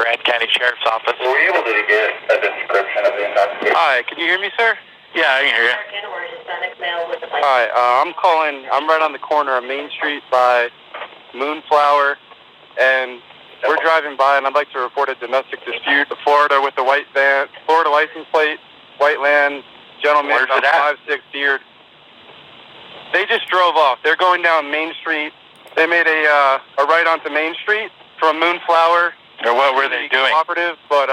Grant County Sheriff's Office. Were you able to get a description of the investigation? Hi, can you hear me, sir? Yeah, I can hear you. Hi, I'm calling. I'm right on the corner of Main Street by Moonflower, and we're driving by, and I'd like to report a domestic dispute. Florida with the white van, Florida license plate, white land, gentleman, Where's it at? 5'6", beard. They just drove off. They're going down Main Street. They made a right onto Main Street from Moonflower. Or what were they doing? Cooperative, but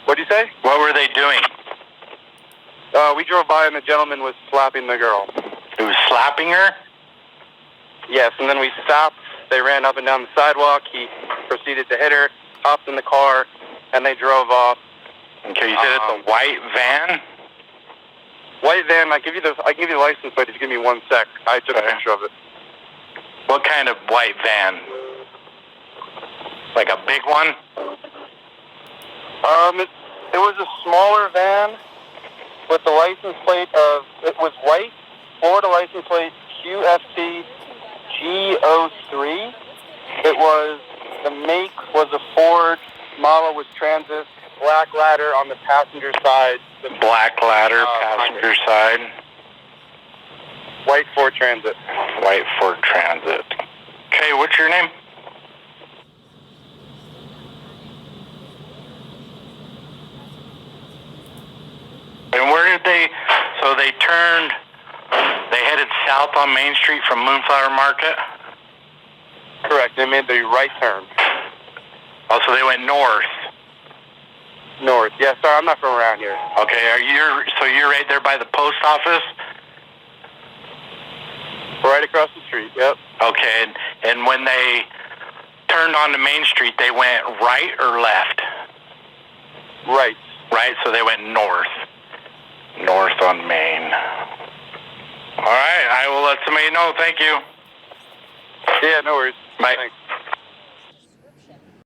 what'd you say? What were they doing? We drove by and the gentleman was slapping the girl. He was slapping her? Yes, and then we stopped. They ran up and down the sidewalk. He proceeded to hit her, hopped in the car, and they drove off. Okay, you said it's a white van? White van. I can give you the license plate if you give me 1 sec. I took a picture of it. What kind of white van? Like a big one? It was a smaller van with the license plate of, it was white, Florida license plate QFC G03. The make was a Ford, model was Transit, black ladder on the passenger side. Black ladder, passenger side. White Ford Transit. White Ford Transit. Okay, what's your name? And where did they, so they headed south on Main Street from Moonflower Market? Correct, they made the right turn. Oh, so they went north? North, yes, sorry, I'm not from around here. Okay, so you're right there by the post office? Right across the street, yep. Okay, and when they turned onto Main Street, they went right or left? Right. Right, so they went north. North on Main. All right, I will let somebody know. Thank you. Yeah, no worries. Bye. Thanks.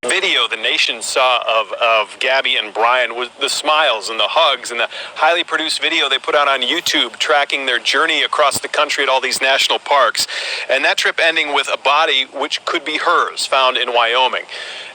Video the nation saw of Gabby and Brian was the smiles and the hugs and the highly produced video they put out on YouTube tracking their journey across the country at all these national parks. And that trip ending with a body which could be hers found in Wyoming.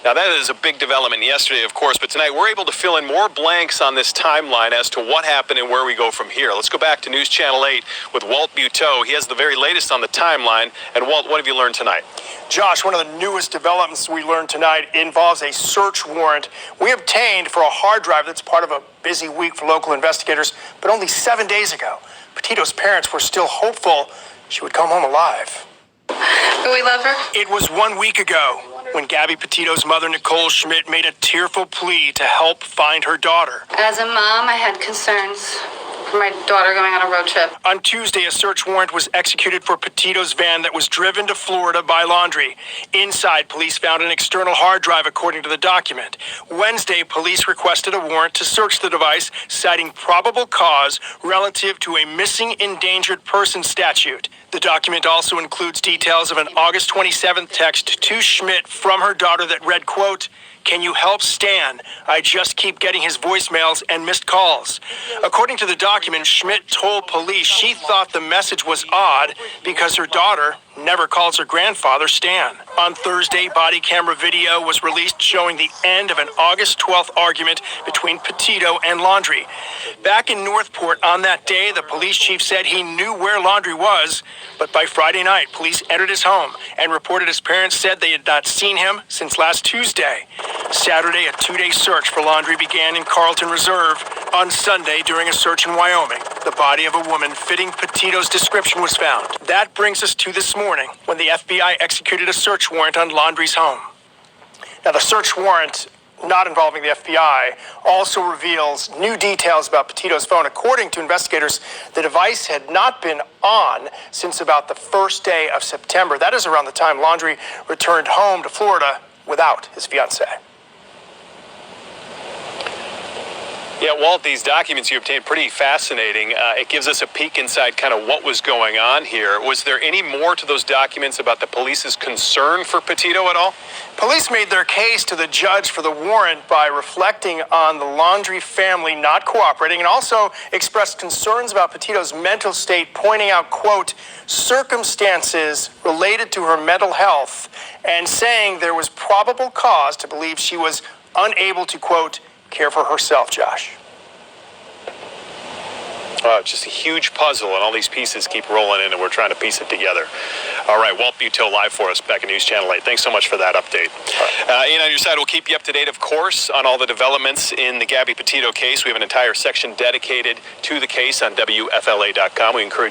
Now that is a big development yesterday, of course, but tonight we're able to fill in more blanks on this timeline as to what happened and where we go from here. Let's go back to News Channel 8 with Walt Buteau. He has the very latest on the timeline. And Walt, what have you learned tonight? Josh, one of the newest developments we learned tonight involves a search warrant we obtained for a hard drive that's part of a busy week for local investigators, but only 7 days ago. Petito's parents were still hopeful she would come home alive. Do we love her? It was 1 week ago when Gabby Petito's mother, Nicole Schmidt, made a tearful plea to help find her daughter. As a mom, I had concerns for my daughter going on a road trip. On Tuesday, a search warrant was executed for Petito's van that was driven to Florida by Laundrie. Inside, police found an external hard drive, according to the document. Wednesday, police requested a warrant to search the device, citing probable cause relative to a missing endangered person statute. The document also includes details of an August 27th text to Schmidt from her daughter that read, quote, "Can you help Stan? I just keep getting his voicemails and missed calls." According to the document, Schmidt told police she thought the message was odd because her daughter never calls her grandfather Stan. On Thursday, body camera video was released showing the end of an August 12th argument between Petito and Laundrie. Back in Northport on that day, the police chief said he knew where Laundrie was, but by Friday night, police entered his home and reported his parents said they had not seen him since last Tuesday. Saturday, a 2-day search for Laundrie began in Carlton Reserve. On Sunday, during a search in Wyoming, the body of a woman fitting Petito's description was found. That brings us to this morning, when the FBI executed a search warrant on Laundrie's home. Now, the search warrant, not involving the FBI, also reveals new details about Petito's phone. According to investigators, the device had not been on since about the first day of September. That is around the time Laundrie returned home to Florida without his fiancée. Yeah, Walt, these documents you obtained, pretty fascinating. It gives us a peek inside kind of what was going on here. Was there any more to those documents about the police's concern for Petito at all? Police made their case to the judge for the warrant by reflecting on the Laundrie family not cooperating and also expressed concerns about Petito's mental state, pointing out, quote, circumstances related to her mental health and saying there was probable cause to believe she was unable to, quote, care for herself, Josh. Just a huge puzzle, and all these pieces keep rolling in, and we're trying to piece it together. All right, Walt Buteau live for us back at News Channel 8. Thanks so much for that update. Ian, on your side, we'll keep you up to date, of course, on all the developments in the Gabby Petito case. We have an entire section dedicated to the case on WFLA.com. We encourage